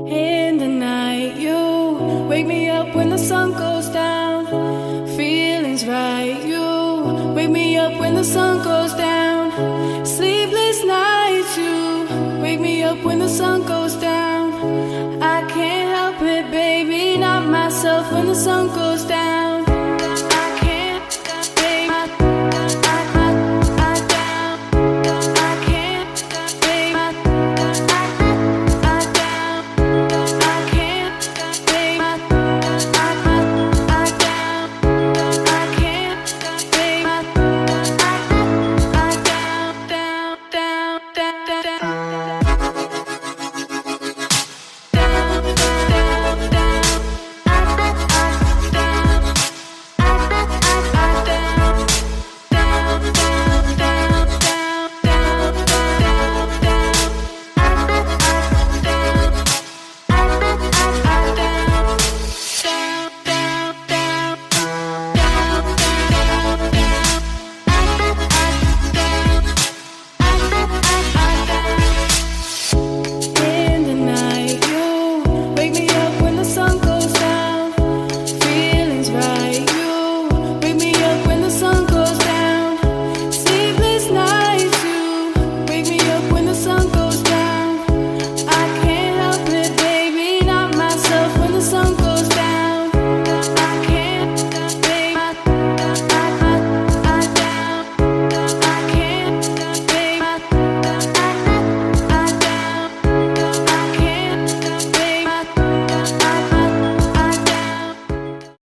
In the night, you wake me up when the sun goes down. Feelings right, you wake me up when the sun goes down. Sleepless nights, you wake me up when the sun goes down. I can't help it, baby, not myself when the sun goes down.